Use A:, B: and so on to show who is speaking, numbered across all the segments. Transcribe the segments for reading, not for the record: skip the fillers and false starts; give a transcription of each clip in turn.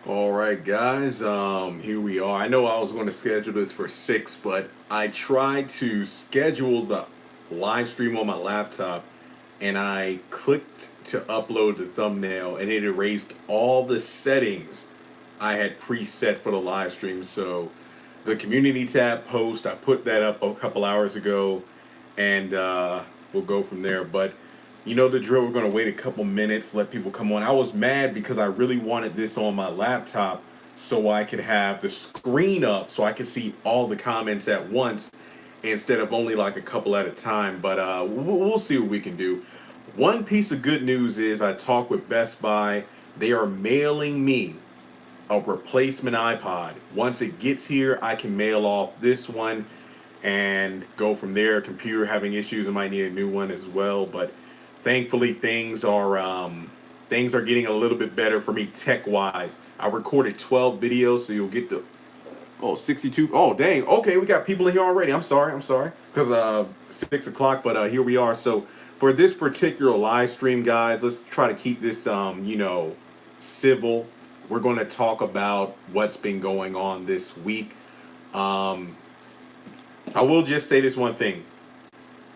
A: All right, guys. Here we are. I know I was going to schedule this for 6, but I tried to schedule the live stream on my laptop, and I clicked to upload the thumbnail, and it erased all the settings I had preset for the live stream. So the community tab post, I put that up a couple hours ago, and we'll go from there. But you know the drill. We're gonna wait a couple minutes, let people come on. I was mad because I really wanted this on my laptop so I could have the screen up so I could see all the comments at once instead of only like a couple at a time. But we'll see what we can do. One piece of good news is I talked with Best Buy. They are mailing me a replacement iPod. Once it gets here, I can mail off this one and go from there. Computer having issues, I might need a new one as well. But thankfully, things are getting a little bit better for me tech wise. I recorded 12 videos, so you'll get the 62. Oh dang, okay, we got people in here already. I'm sorry because 6 o'clock, but here we are. So for this particular live stream, guys, let's try to keep this civil. We're going to talk about what's been going on this week. um I will just say this one thing.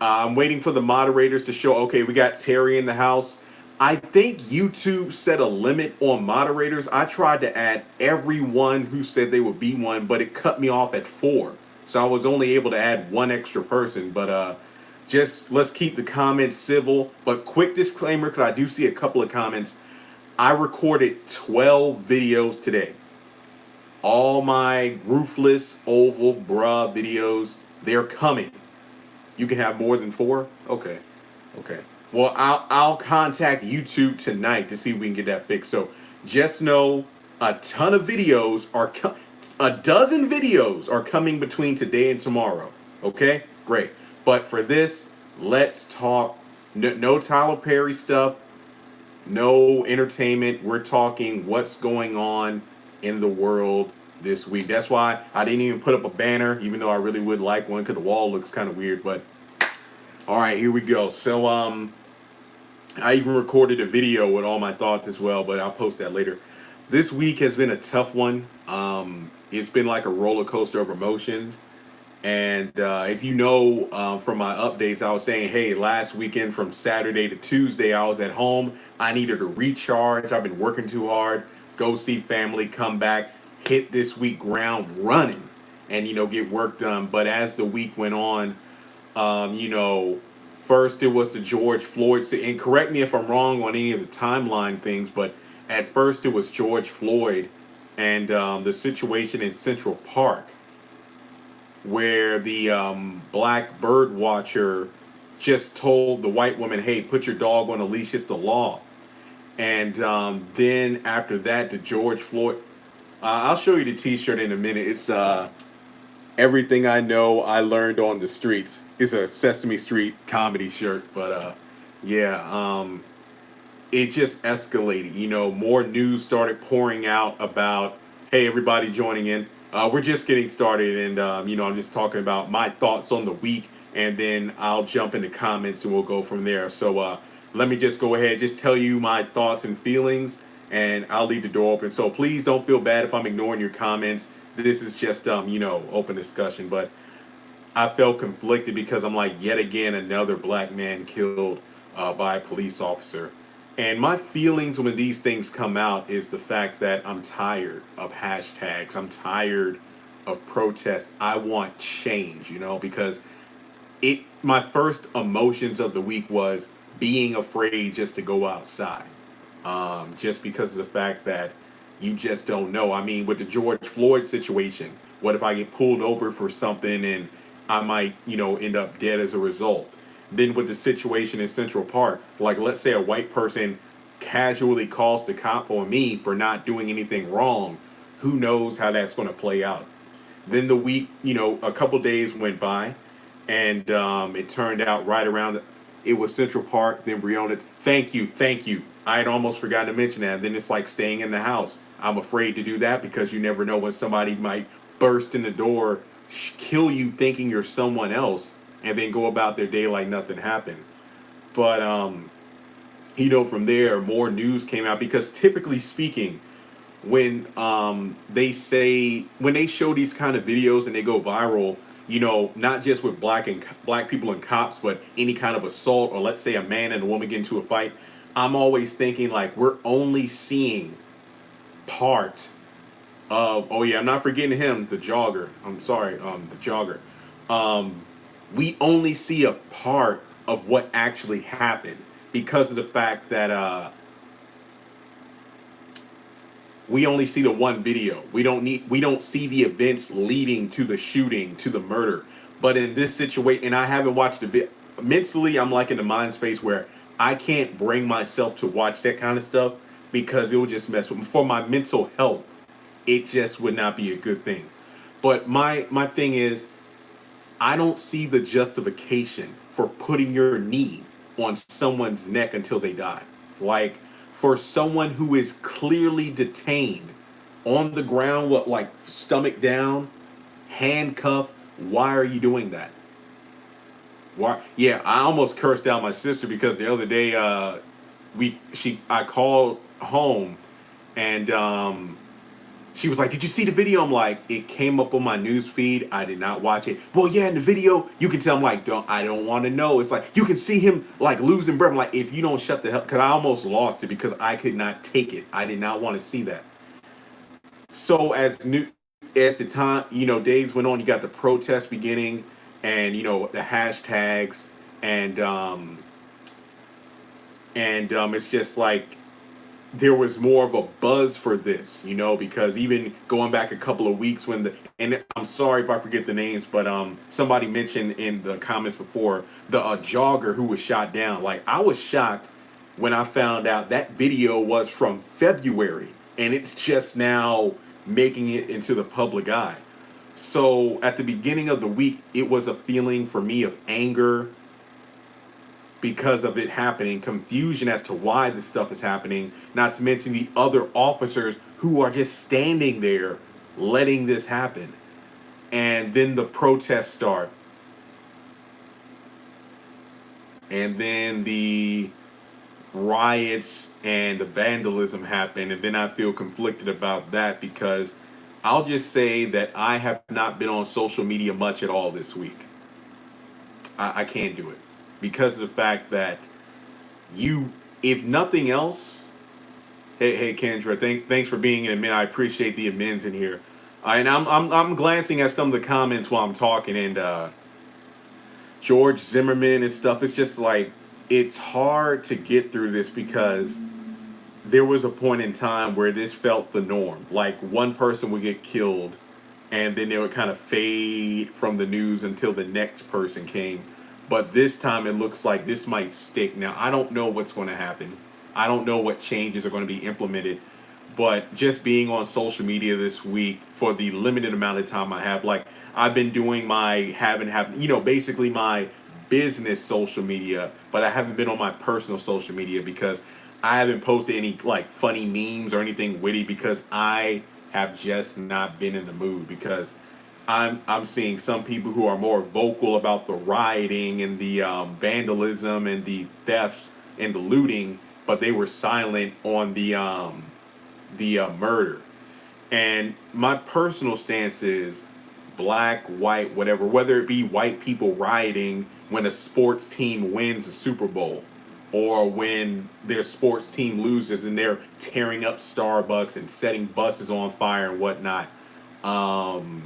A: I'm waiting for the moderators to show. Okay, we got Terry in the house. I think YouTube set a limit on moderators. I tried to add everyone who said they would be one, but it cut me off at 4. So I was only able to add one extra person. But just let's keep the comments civil. But quick disclaimer, because I do see a couple of comments. I recorded 12 videos today. All my roofless oval bruh videos, they're coming. You can have more than 4? Okay. Okay. Well, I'll contact YouTube tonight to see if we can get that fixed. So just know a ton of videos a dozen videos are coming between today and tomorrow. Okay? Great. But for this, let's talk no Tyler Perry stuff, no entertainment. We're talking what's going on in the world this week. That's why I didn't even put up a banner, even though I really would like one because the wall looks kind of weird. But all right, here we go. So I even recorded a video with all my thoughts as well, but I'll post that later. This week has been a tough one. It's been like a roller coaster of emotions. And if you know from my updates, I was saying, hey, last weekend from Saturday to Tuesday, I was at home. I needed to recharge. I've been working too hard. Go see family, come back, hit this week ground running, and get work done. But as the week went on, first it was the George Floyd, and correct me if I'm wrong on any of the timeline things, but at first it was George Floyd and the situation in Central Park where the black bird watcher just told the white woman, hey, put your dog on a leash, it's the law. And then after that, the George Floyd, I'll show you the t-shirt in a minute. It's everything I know I learned on the streets. It's a Sesame Street comedy shirt, but yeah, it just escalated. More news started pouring out about, hey, everybody joining in. We're just getting started, and I'm just talking about my thoughts on the week, and then I'll jump into comments and we'll go from there. So let me just go ahead, just tell you my thoughts and feelings, and I'll leave the door open. So please don't feel bad if I'm ignoring your comments. This is just open discussion, but I felt conflicted because I'm like, yet again another black man killed by a police officer. And my feelings when these things come out is the fact that I'm tired of hashtags. I'm tired of protests. I want change, because my first emotions of the week was being afraid just to go outside. Just because of the fact that you just don't know. I mean, with the George Floyd situation, what if I get pulled over for something and I might, end up dead as a result? Then with the situation in Central Park, like let's say a white person casually calls the cop on me for not doing anything wrong, who knows how that's going to play out? Then the week, a couple days went by, and it turned out right around. It was Central Park, then Breonna. Thank you. I had almost forgotten to mention that. Then it's like staying in the house. I'm afraid to do that because you never know when somebody might burst in the door, kill you thinking you're someone else, and then go about their day like nothing happened. But from there, more news came out because typically speaking, when when they show these kind of videos and they go viral, not just with black people and cops, but any kind of assault, or let's say a man and a woman get into a fight, I'm always thinking like we're only seeing part of, oh yeah, I'm not forgetting him, the jogger. I'm sorry, the jogger. Um, we only see a part of what actually happened because of the fact that we only see the one video. We don't see the events leading to the shooting, to the murder. But in this situation, and I haven't watched the bit mentally, I'm like in the mind space where I can't bring myself to watch that kind of stuff because it will just mess with me. For my mental health, it just would not be a good thing. But my thing is, I don't see the justification for putting your knee on someone's neck until they die. Like, for someone who is clearly detained on the ground, what, like stomach down, handcuffed, why are you doing that? Why? Yeah, I almost cursed out my sister because the other day, I called home, and she was like, "Did you see the video?" I'm like, "It came up on my news feed. I did not watch it." Well, yeah, in the video, you can tell. I'm like, I don't want to know. It's like you can see him like losing breath. I'm like, if you don't shut the hell, because I almost lost it because I could not take it. I did not want to see that. So as the time, days went on, you got the protests beginning, and the hashtags, and it's just like there was more of a buzz for this, because even going back a couple of weeks when and I'm sorry if I forget the names, but somebody mentioned in the comments before the jogger who was shot down. Like, I was shocked when I found out that video was from February and it's just now making it into the public eye. So at the beginning of the week, it was a feeling for me of anger because of it happening, confusion as to why this stuff is happening, not to mention the other officers who are just standing there letting this happen. And then the protests start. And then the riots and the vandalism happen. And then I feel conflicted about that because I'll just say that I have not been on social media much at all this week. I can't do it because of the fact that if nothing else, hey Kendra, thanks for being in a minute. I appreciate the amends in here. And I'm glancing at some of the comments while I'm talking, and George Zimmerman and stuff. It's just like it's hard to get through this because there was a point in time where this felt the norm. Like, one person would get killed, and then they would kind of fade from the news until the next person came. But this time it looks like this might stick. Now, I don't know what's going to happen. I don't know what changes are going to be implemented. But just being on social media this week for the limited amount of time I have, like, I've been doing my basically my business social media, but I haven't been on my personal social media because I haven't posted any like funny memes or anything witty because I have just not been in the mood because I'm seeing some people who are more vocal about the rioting and the vandalism and the thefts and the looting, but they were silent on the murder. And my personal stance is black, white, whatever, whether it be white people rioting when a sports team wins a Super Bowl or when their sports team loses and they're tearing up Starbucks and setting buses on fire and whatnot. Um,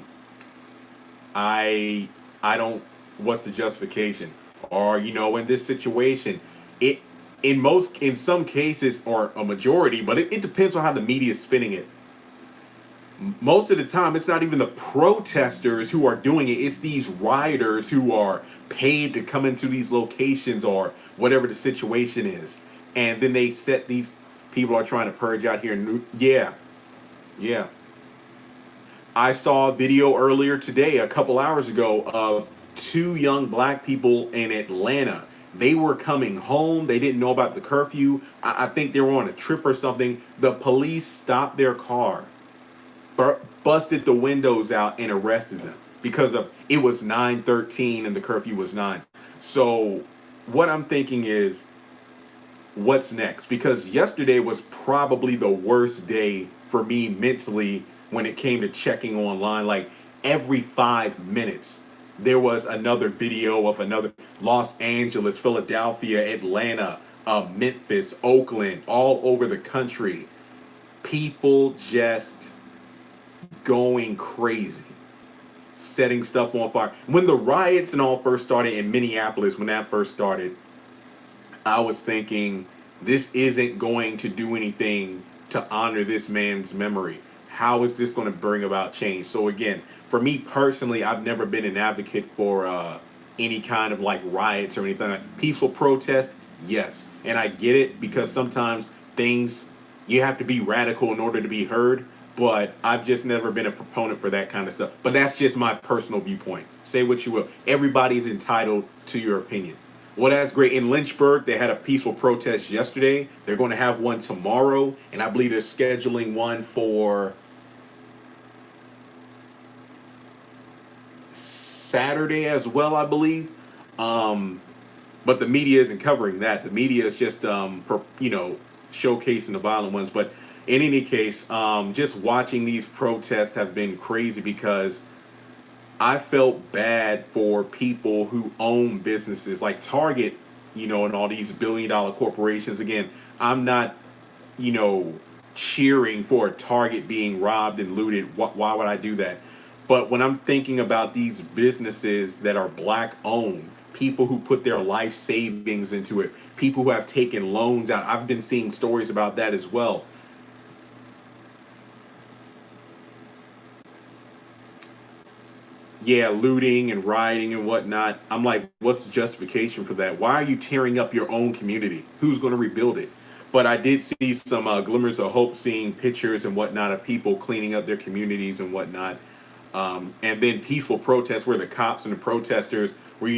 A: I I don't what's the justification? Or in this situation, it in some cases or a majority, but it depends on how the media is spinning it. Most of the time it's not even the protesters who are doing it, it's these rioters who are paid to come into these locations or whatever the situation is, and then they set these people are trying to purge out here in yeah, yeah. I saw a video earlier today, a couple hours ago, of two young black people in Atlanta. They were coming home. They didn't know about the curfew. I think they were on a trip or something. The police stopped their car, busted the windows out, and arrested them because of it was 9:13 and the curfew was 9. So what I'm thinking is what's next? Because yesterday was probably the worst day for me mentally when it came to checking online. Like every 5 minutes, there was another video of another Los Angeles, Philadelphia, Atlanta, Memphis, Oakland, all over the country. People just going crazy, setting stuff on fire. When the riots and all first started in Minneapolis, when that first started, I was thinking, this isn't going to do anything to honor this man's memory. How is this going to bring about change? So again, for me personally, I've never been an advocate for any kind of like riots or anything. Like peaceful protest, yes, and I get it because sometimes things you have to be radical in order to be heard. But I've just never been a proponent for that kind of stuff. But that's just my personal viewpoint. Say what you will. Everybody's entitled to your opinion. Well, that's great. In Lynchburg, they had a peaceful protest yesterday. They're going to have one tomorrow, and I believe they're scheduling one for Saturday as well, I believe. Um, but the media isn't covering that. The media is just, showcasing the violent ones. But in any case, just watching these protests have been crazy because I felt bad for people who own businesses like Target, and all these billion-dollar corporations. Again, I'm not, you know, cheering for Target being robbed and looted. Why would I do that? But when I'm thinking about these businesses that are black owned, people who put their life savings into it, people who have taken loans out, I've been seeing stories about that as well. Yeah, looting and rioting and whatnot. I'm like, what's the justification for that? Why are you tearing up your own community? Who's going to rebuild it? But I did see some glimmers of hope, seeing pictures and whatnot of people cleaning up their communities and whatnot. And then peaceful protests where the cops and the protesters were,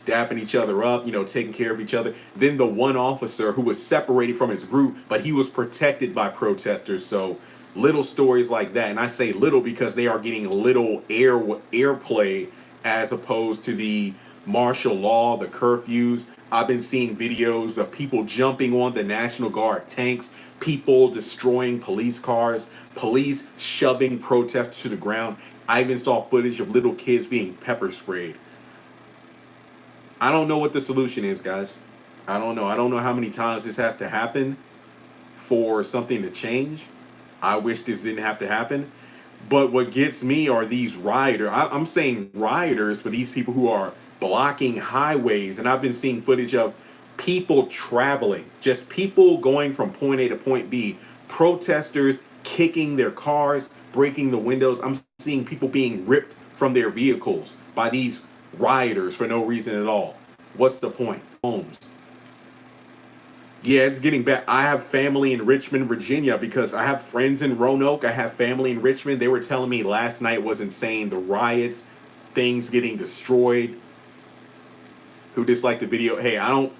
A: dapping each other up, taking care of each other. Then the one officer who was separated from his group, but he was protected by protesters. So little stories like that, and I say little because they are getting little airplay as opposed to the martial law, the curfews. I've been seeing videos of people jumping on the National Guard tanks, people destroying police cars, police shoving protesters to the ground. I even saw footage of little kids being pepper sprayed. I don't know what the solution is, guys. I don't know. I don't know how many times this has to happen for something to change. I wish this didn't have to happen. But what gets me are these rioters. I'm saying rioters for these people who are blocking highways. And I've been seeing footage of people traveling, just people going from point A to point B, protesters kicking their cars, breaking the windows. I'm seeing people being ripped from their vehicles by these rioters for no reason at all. What's the point? Homes. Yeah, it's getting bad. I have family in Richmond, Virginia, because I have friends in Roanoke. I have family in Richmond. They were telling me last night was insane. The riots, things getting destroyed. Who disliked the video? Hey, I don't.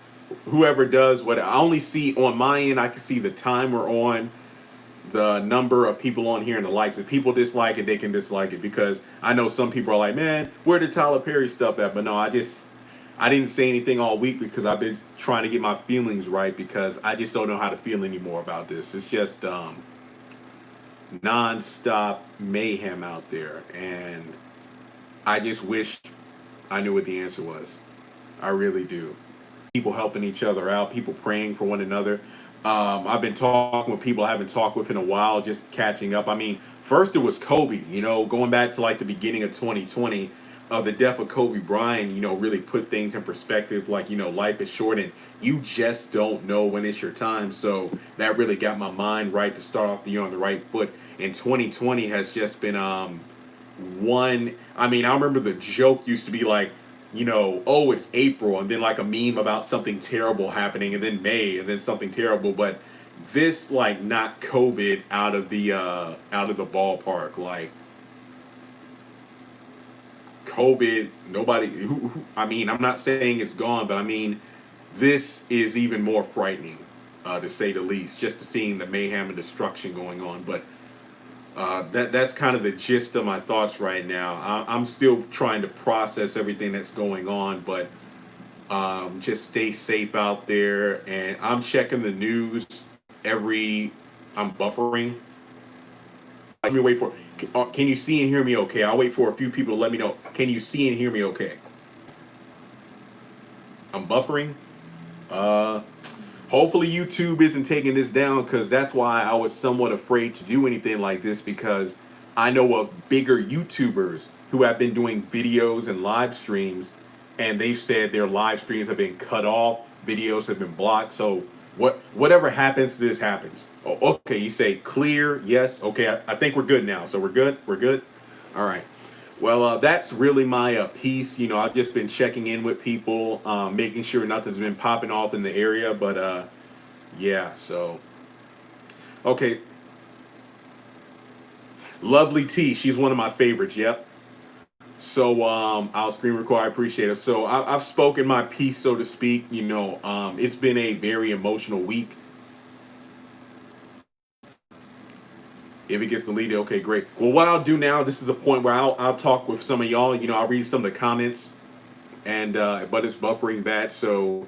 A: Whoever does what I only see on my end, I can see the timer on the number of people on here and the likes. If people dislike it, they can dislike it because I know some people are like, man, where the Tyler Perry stuff at? But no, I didn't say anything all week because I've been trying to get my feelings right because I just don't know how to feel anymore about this. It's just nonstop mayhem out there, and I just wish I knew what the answer was. I really do. People helping each other out, people praying for one another. I've been talking with people I haven't talked with in a while, just catching up. I mean, first it was Kobe, going back to like the beginning of 2020. The death of Kobe Bryant, really put things in perspective. Like, life is short and you just don't know when it's your time. So that really got my mind right to start off the year on the right foot. And 2020 has just been one. I mean, I remember the joke used to be like, oh, it's April, and then like a meme about something terrible happening, and then May, and then something terrible. But this like knocked COVID out of the ballpark. Like COVID, nobody. I mean, I'm not saying it's gone, but I mean, this is even more frightening, to say the least. Just to seeing the mayhem and destruction going on, but that's kind of the gist of my thoughts right now. I'm still trying to process everything that's going on, but Just stay safe out there. And I'm checking the news every. I'm buffering. Let me wait for. Can you see and hear me? Okay. I'll wait for a few people to let me know. Can you see and hear me? Okay. I'm buffering. Uh, Hopefully YouTube isn't taking this down because that's why I was somewhat afraid to do anything like this because I know of bigger YouTubers who have been doing videos and live streams and they've said their live streams have been cut off, videos have been blocked. So whatever happens, this happens. Oh, okay, you say clear, yes. Okay, I think we're good now. So we're good. We're good. All right. Well, that's really my piece. You know, I've just been checking in with people, making sure nothing's been popping off in the area. But yeah, so okay. Lovely T, she's one of my favorites. Yep. So I'll screen record. I appreciate it. So I've spoken my piece, so to speak. You know, it's been a very emotional week. If it gets deleted, okay, great. Well, what I'll do now, this is a point where I'll talk with some of y'all. You know, I'll read some of the comments, and but it's buffering bad, so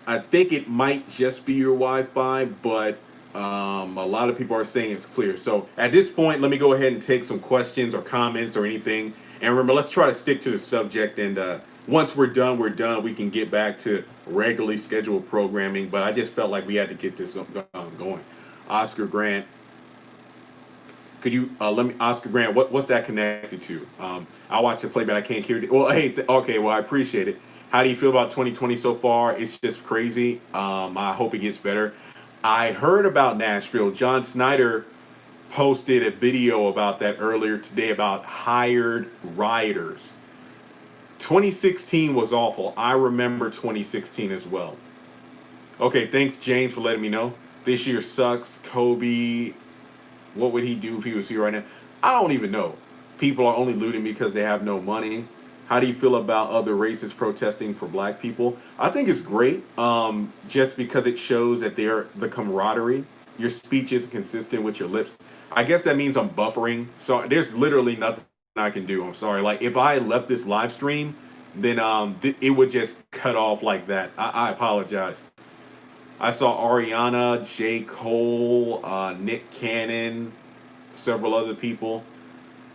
A: I think it might just be your Wi-Fi, but a lot of people are saying it's clear. So at this point, let me go ahead and take some questions or comments or anything. And remember, let's try to stick to the subject. And once we're done, we're done. We can get back to regularly scheduled programming. But I just felt like we had to get this going. Oscar Grant, could you let me, Oscar Grant? What's that connected to? I watch the play, but I can't hear it. Well, hey, okay. Well, I appreciate it. How do you feel about 2020 so far? It's just crazy. I hope it gets better. I heard about Nashville. John Snyder posted a video about that earlier today about hired rioters. 2016 was awful. I remember 2016 as well. Okay, thanks James for letting me know. This year sucks. Kobe, what would he do if he was here right now? I don't even know. People are only looting because they have no money. How do you feel about other races protesting for black people? I think it's great, just because it shows that they're the camaraderie. Your speech is consistent with your lips. I guess that means I'm buffering. So there's literally nothing I can do. I'm sorry. Like if I left this live stream, then it would just cut off like that. I apologize. I saw Ariana, J. Cole, Nick Cannon, several other people.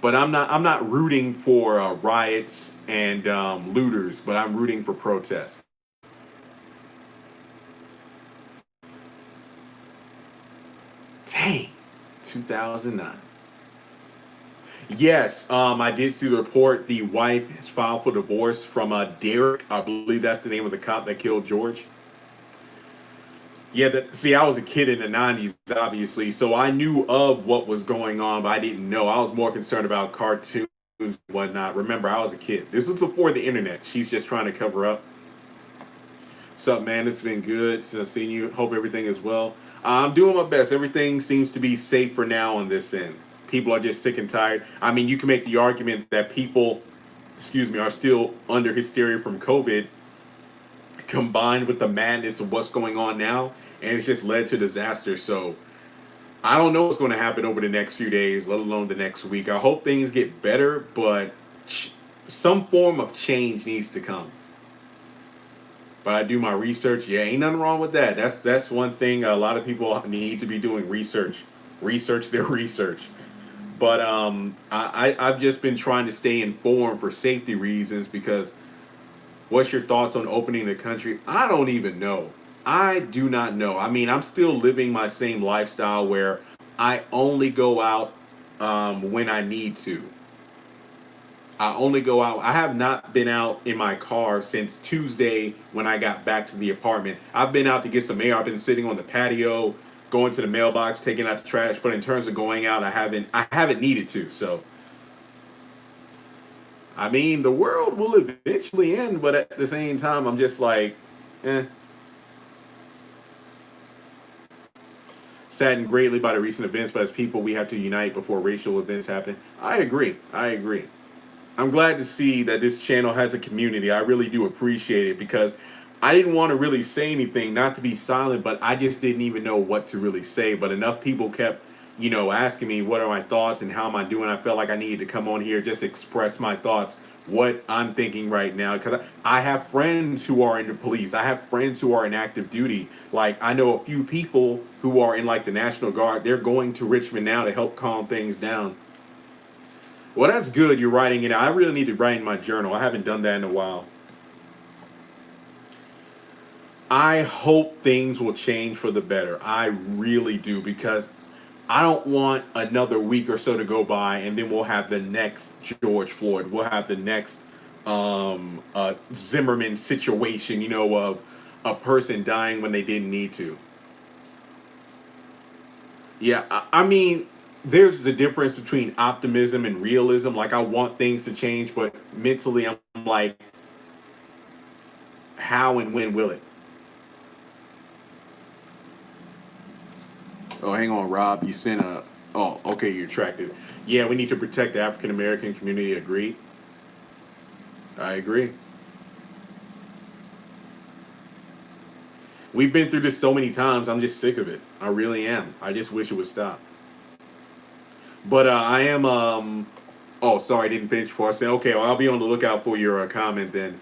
A: But I'm not rooting for riots and looters, but I'm rooting for protests. Dang, 2009. Yes, I did see the report. The wife has filed for divorce from Derek. I believe that's the name of the cop that killed George. Yeah, see, I was a kid in the '90s, obviously, so I knew of what was going on, but I didn't know. I was more concerned about cartoons and whatnot. Remember, I was a kid. This was before the internet. She's just trying to cover up. What's up, man? It's been good seeing you. Hope everything is well. I'm doing my best. Everything seems to be safe for now on this end. People are just sick and tired. I mean, you can make the argument that people, excuse me, are still under hysteria from COVID combined with the madness of what's going on now, and it's just led to disaster. So I don't know what's going to happen over the next few days, let alone the next week. I hope things get better, but some form of change needs to come. But I do my research. Yeah, ain't nothing wrong with that. That's one thing a lot of people need to be doing research, research their research. But I've just been trying to stay informed for safety reasons because what's your thoughts on opening the country? I don't even know. I do not know. I mean, I'm still living my same lifestyle where I only go out when I need to. I only go out. I have not been out in my car since Tuesday when I got back to the apartment. I've been out to get some air. I've been sitting on the patio, going to the mailbox, taking out the trash. But in terms of going out, I haven't needed to. So I mean, the world will eventually end, but at the same time, I'm just like, eh. Saddened greatly by the recent events, but as people, we have to unite before racial events happen. I agree. I agree. I'm glad to see that this channel has a community. I really do appreciate it because I didn't want to really say anything, not to be silent, but I just didn't even know what to really say. But enough people kept asking me what are my thoughts and how am I doing. I felt like I needed to come on here, just express my thoughts, what I'm thinking right now. Because I have friends who are in the police. I have friends who are in active duty. Like, I know a few people who are in like the National Guard. They're going to Richmond now to help calm things down. Well, that's good. You're writing it out. I really need to write in my journal. I haven't done that in a while. I hope things will change for the better. I really do, because I don't want another week or so to go by and then we'll have the next George Floyd. We'll have the next Zimmerman situation, of a person dying when they didn't need to. Yeah, I mean, there's a difference between optimism and realism. Like, I want things to change, but mentally, I'm like, how and when will it? Oh, hang on, Rob. You sent a. Oh, okay, you're attractive. Yeah, we need to protect the African American community. Agreed. I agree. We've been through this so many times. I'm just sick of it. I really am. I just wish it would stop. But I am. Oh, sorry, I didn't finish before I said. Okay, well, I'll be on the lookout for your comment then.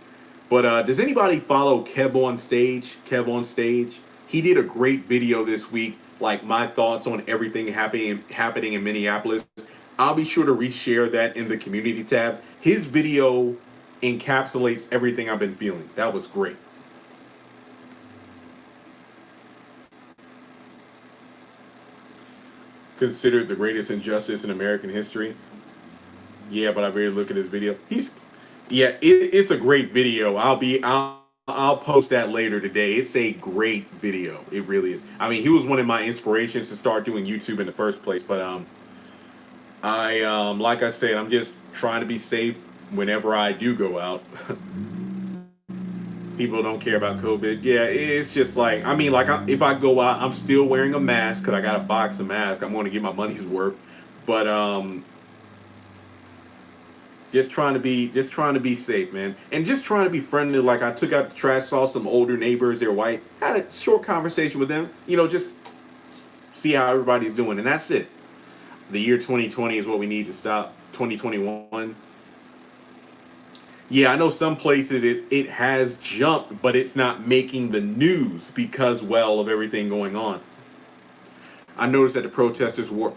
A: But does anybody follow Kev on Stage? Kev on Stage. He did a great video this week, like my thoughts on everything happening in Minneapolis. I'll be sure to reshare that in the community tab. His video encapsulates everything I've been feeling. That was great. Considered the greatest injustice in American history. Yeah, but I really look at his video. Yeah, it's a great video. I'll post that later today. It's a great video. It really is. I mean, he was one of my inspirations to start doing YouTube in the first place. But I like I said, I'm just trying to be safe whenever I do go out. People don't care about COVID. Yeah, it's just like, I mean, like, if I go out, I'm still wearing a mask because I got a box of masks. I'm going to get my money's worth. But just trying to be safe, man, and just trying to be friendly. Like, I took out the trash, saw some older neighbors. They're white. Had a short conversation with them. Just see how everybody's doing, and that's it. The year 2020 is what we need to stop. 2021. Yeah, I know some places it has jumped, but it's not making the news because, well, of everything going on. I noticed that the protesters were.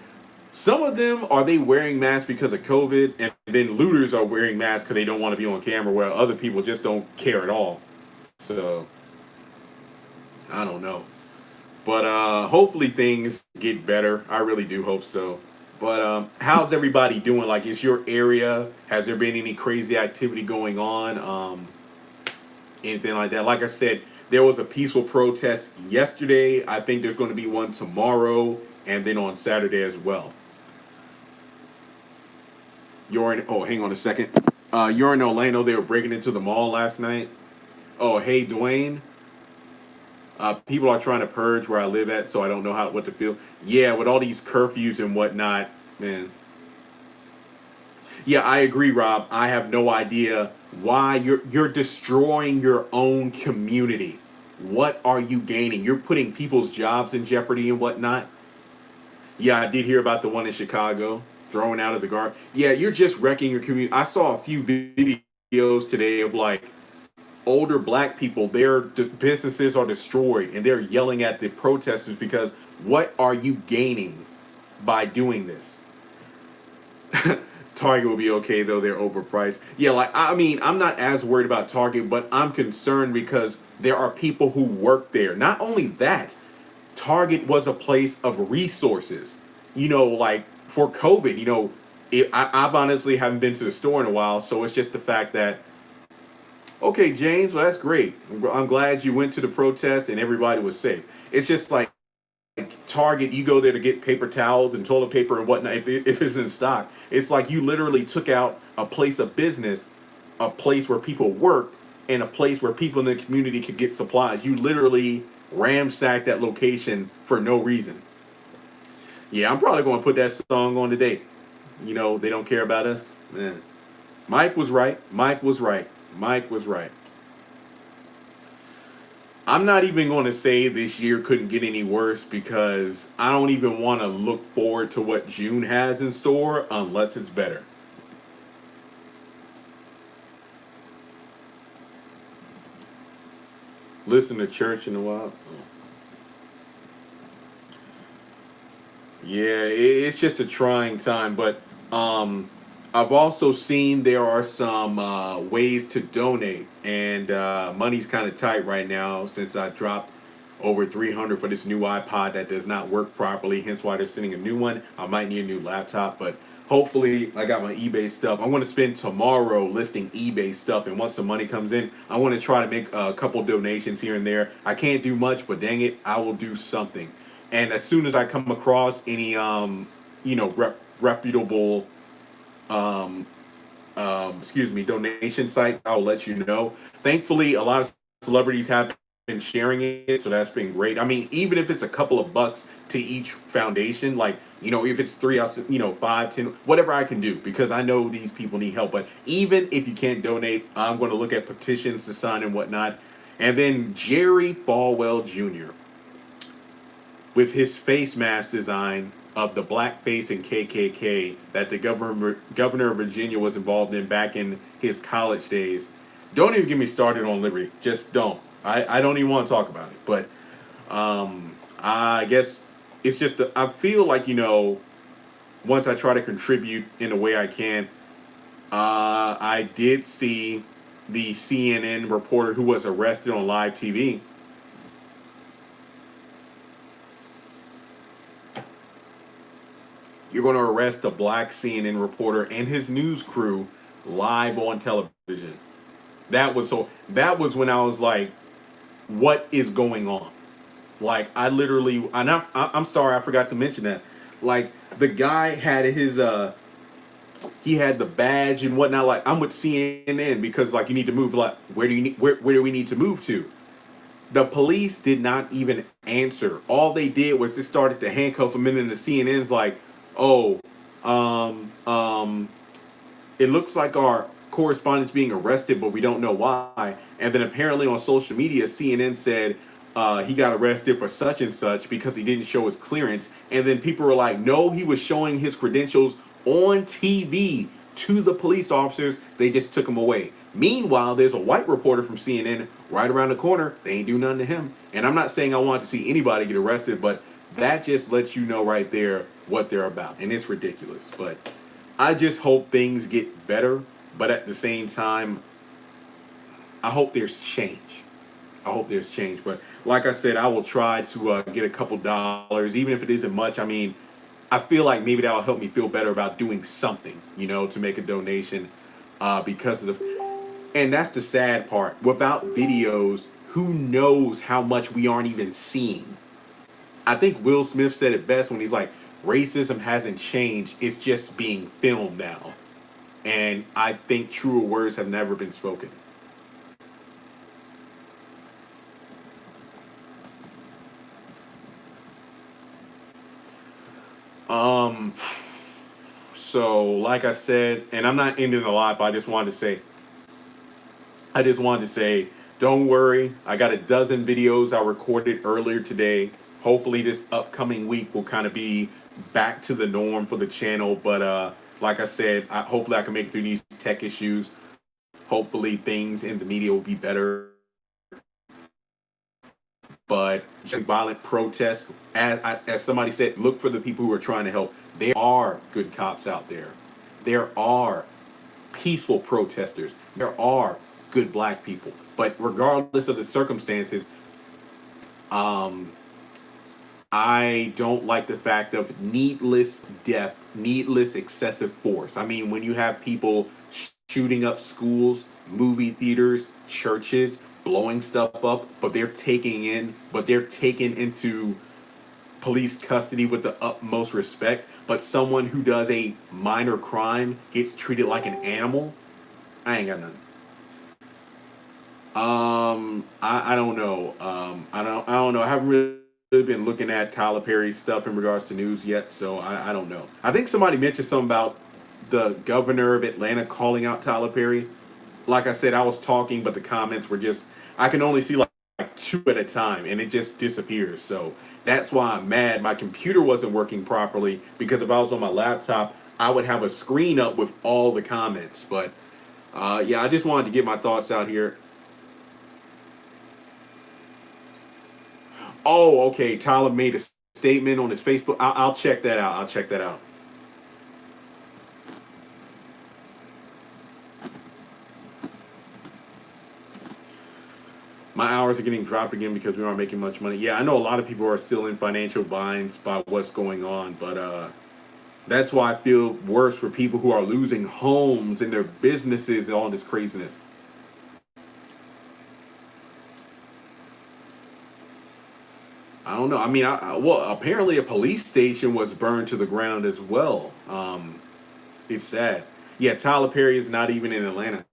A: Some of them, are they wearing masks because of COVID, and then looters are wearing masks because they don't want to be on camera, while other people just don't care at all. So I don't know, but hopefully things get better. I really do hope so. But how's everybody doing? Like, is your area? Has there been any crazy activity going on? Anything like that? Like I said, there was a peaceful protest yesterday. I think there's going to be one tomorrow, and then on Saturday as well. You're in. Oh, hang on a second. You're in Orlando. They were breaking into the mall last night. Oh, hey, Dwayne. People are trying to purge where I live at, so I don't know what to feel. Yeah, with all these curfews and whatnot, man. Yeah, I agree, Rob. I have no idea why you're destroying your own community. What are you gaining? You're putting people's jobs in jeopardy and whatnot. Yeah, I did hear about the one in Chicago, thrown out of the guard. Yeah, you're just wrecking your community. I saw a few videos today of like older black people. Their businesses are destroyed, and they're yelling at the protesters because what are you gaining by doing this? Target will be okay though, they're overpriced. Yeah, like, I mean, I'm not as worried about Target, but I'm concerned because there are people who work there. Not only that, Target was a place of resources. Like, for COVID, I've honestly haven't been to the store in a while, so it's just the fact that, okay, James, well, that's great. I'm glad you went to the protest and everybody was safe. It's just like Target, you go there to get paper towels and toilet paper and whatnot. If it's in stock, it's like you literally took out a place of business, a place where people work, and a place where people in the community could get supplies. You literally ransacked that location for no reason. Yeah, I'm probably going to put that song on today. They don't care about us. Man. Mike was right. Mike was right. Mike was right. I'm not even going to say this year couldn't get any worse because I don't even want to look forward to what June has in store unless it's better. Listen to church in a while. Yeah, it's just a trying time, but um, I've also seen there are some ways to donate, and money's kind of tight right now since I dropped over 300 for this new iPod that does not work properly. Hence why they're sending a new one. I might need a new laptop, but hopefully I got my eBay stuff. I'm going to spend tomorrow listing eBay stuff, and once the money comes in, I want to try to make a couple donations here and there. I can't do much, but dang it, I will do something. And as soon as I come across any reputable um excuse me donation sites, I'll let you know. Thankfully, a lot of celebrities have been sharing it, so that's been great. I mean, even if it's a couple of bucks to each foundation, like, if it's three, I'll, 5, 10, whatever I can do, because I know these people need help. But even if you can't donate, I'm going to look at petitions to sign and whatnot. And then Jerry Falwell Jr., with his face mask design of the blackface and KKK that the governor of Virginia was involved in back in his college days. Don't even get me started on Liberty. Just don't. I don't even want to talk about it. But I guess it's just I feel like, once I try to contribute in the way I can, I did see the CNN reporter who was arrested on live TV. You're going to arrest a black CNN reporter and his news crew live on television. That was when I was like, what is going on? Like, I literally, I'm sorry, I forgot to mention that. Like, the guy had he had the badge and whatnot. Like, I'm with CNN because, like, you need to move. Like, where do we need to move to? The police did not even answer. All they did was just started to handcuff him, and then the CNN's like, "Oh, um, um, it looks like our correspondent's being arrested, but we don't know why." And then apparently on social media, CNN said he got arrested for such and such because he didn't show his clearance. And then people were like, "No, he was showing his credentials on TV to the police officers. They just took him away." Meanwhile, there's a white reporter from CNN right around the corner. They ain't do nothing to him. And I'm not saying I want to see anybody get arrested, but that just lets you know right there what they're about. And it's ridiculous. But I just hope things get better. But at the same time, I hope there's change. I hope there's change. But like I said, I will try to get a couple dollars, even if it isn't much. I mean, I feel like maybe that'll help me feel better about doing something, to make a donation because of the. And that's the sad part. Without videos, who knows how much we aren't even seeing? I think Will Smith said it best when he's like, racism hasn't changed. It's just being filmed now. And I think truer words have never been spoken. Um, so like I said, and I'm not ending a lot, but I just wanted to say, don't worry. I got a dozen videos I recorded earlier today. Hopefully, this upcoming week will kind of be back to the norm for the channel. But like I said, hopefully I can make it through these tech issues. Hopefully, things in the media will be better. But violent protests, as somebody said, look for the people who are trying to help. There are good cops out there. There are peaceful protesters. There are good black people. But regardless of the circumstances, um, I don't like the fact of needless death, needless excessive force. I mean, when you have people shooting up schools, movie theaters, churches, blowing stuff up, but they're taken into police custody with the utmost respect. But someone who does a minor crime gets treated like an animal. I ain't got nothing. I don't know. I don't know. I haven't really been looking at Tyler Perry's stuff in regards to news yet, so I don't know. I think somebody mentioned something about the governor of Atlanta calling out Tyler Perry. Like I said, I was talking, but the comments were just I can only see like two at a time, and it just disappears. So that's why I'm mad. My computer wasn't working properly, because if I was on my laptop, I would have a screen up with all the comments. But yeah, I just wanted to get my thoughts out here. Oh, okay. Tyler made a statement on his Facebook. I'll check that out. I'll check that out. My hours are getting dropped again because we aren't making much money. Yeah, I know a lot of people are still in financial binds by what's going on, but that's why I feel worse for people who are losing homes and their businesses and all this craziness. I don't know. I mean, well, apparently a police station was burned to the ground as well. It's sad. Yeah, Tyler Perry is not even in Atlanta.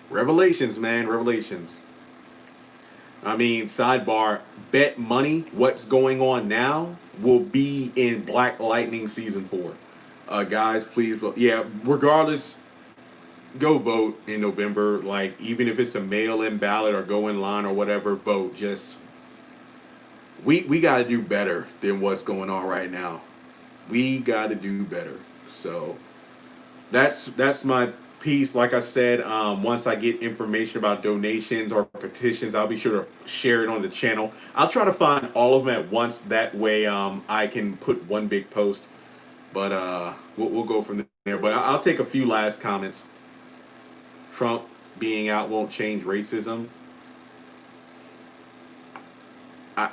A: Revelations, man, revelations. I mean, sidebar, bet money, what's going on now will be in Black Lightning season 4. Guys, please vote. Yeah, regardless, go vote in November. Like, even if it's a mail-in ballot or go in line or whatever, vote. Just we got to do better than what's going on right now. We got to do better. So that's my piece. Like I said, once I get information about donations or petitions, I'll be sure to share it on the channel. I'll try to find all of them at once. That way, I can put one big post. But we'll go from there. But I'll take a few last comments. Trump being out won't change racism.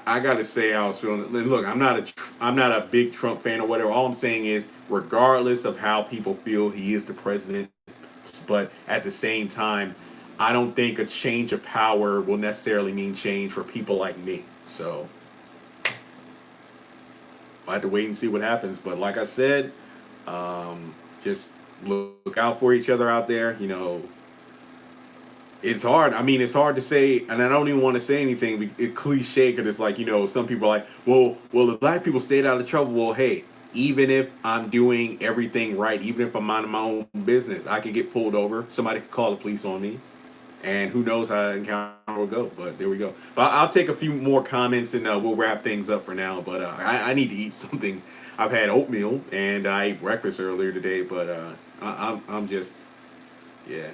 A: I gotta say, I was feeling. Look, I'm not a big Trump fan or whatever. All I'm saying is, regardless of how people feel, he is the president. But at the same time, I don't think a change of power will necessarily mean change for people like me. So I have to wait and see what happens. But like I said, just look out for each other out there. It's hard. I mean, it's hard to say, and I don't even want to say anything. It's cliche because it's like, some people are like, well, if black people stayed out of trouble, well, hey, even if I'm doing everything right, even if I'm minding my own business, I could get pulled over. Somebody could call the police on me, and who knows how the encounter will go. But there we go. But I'll take a few more comments, and we'll wrap things up for now. But I need to eat something. I've had oatmeal, and I ate breakfast earlier today. But I'm just, yeah.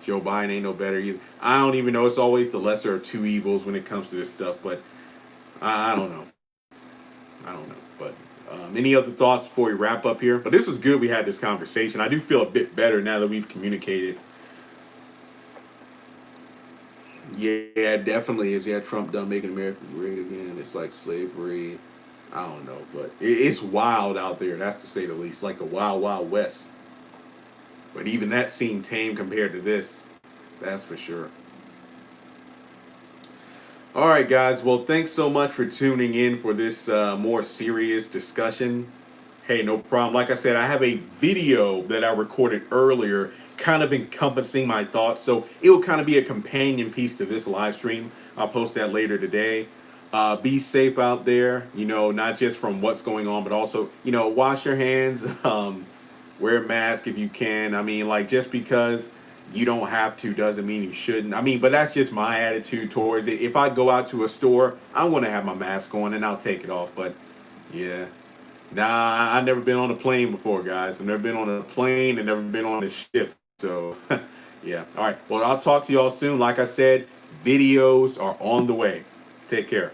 A: Joe Biden ain't no better either. I don't even know. It's always the lesser of two evils when it comes to this stuff. But I don't know. I don't know. But any other thoughts before we wrap up here? But this was good. We had this conversation. I do feel a bit better now that we've communicated. Yeah, it definitely is. Yeah, Trump done making America great again. It's like slavery. I don't know, but it's wild out there. That's to say the least. Like a wild, wild west. But even that seemed tame compared to this. That's for sure. All right, guys. Well, thanks so much for tuning in for this more serious discussion. Hey, no problem. Like I said, I have a video that I recorded earlier, kind of encompassing my thoughts. So it will kind of be a companion piece to this live stream. I'll post that later today. Be safe out there, not just from what's going on, but also, wash your hands, wear a mask if you can. I mean, like, just because you don't have to doesn't mean you shouldn't. I mean, but that's just my attitude towards it. If I go out to a store, I'm going to have my mask on and I'll take it off. But yeah. Nah, I've never been on a plane before, guys. I've never been on a plane and never been on a ship. So, yeah. All right. Well, I'll talk to y'all soon. Like I said, videos are on the way. Take care.